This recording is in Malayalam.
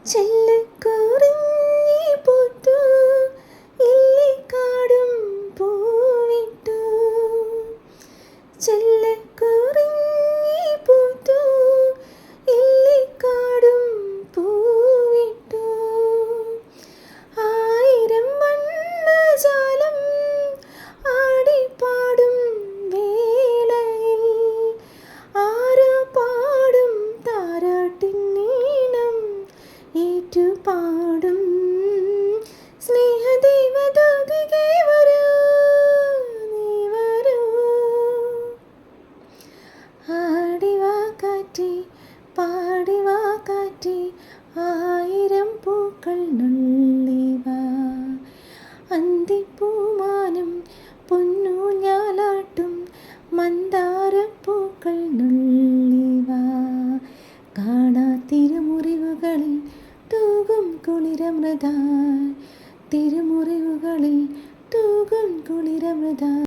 ചെല്ലക്കുറിഞ്ഞി പൂത്തു ഇല്ലിക്കാടും പൂവിട്ടു. ചെല്ലക്കുറിഞ്ഞി പൂത്തു ഇല്ലിക്കാടും പൂവിട്ടു. ആയിരം വർണ്ണജാലം ആടിപ്പാടും വേളയിൽ ആരോ പാടും താരാട്ടിന്നീണം ഏറ്റുപാടും. സ്നേഹദേവദൂതികേ വരൂ, നീ വരൂ. ആടിവാ കാറ്റേ, പാടിവാ കാറ്റേ, ആയിരം പൂക്കൾ നുള്ളിവാ. അന്തിപ്പൂമാനം പൊന്നൂഞ്ഞാലാട്ടും മന്ദാരപ്പൂക്കൾ നുള്ളിവാ. കാണാത്തിരുമുറിവുകളിൽ തൂകും കുളിരമൃതാ, തിരുമുറിവുകളിൽ തൂകും കുളിരമൃതാ.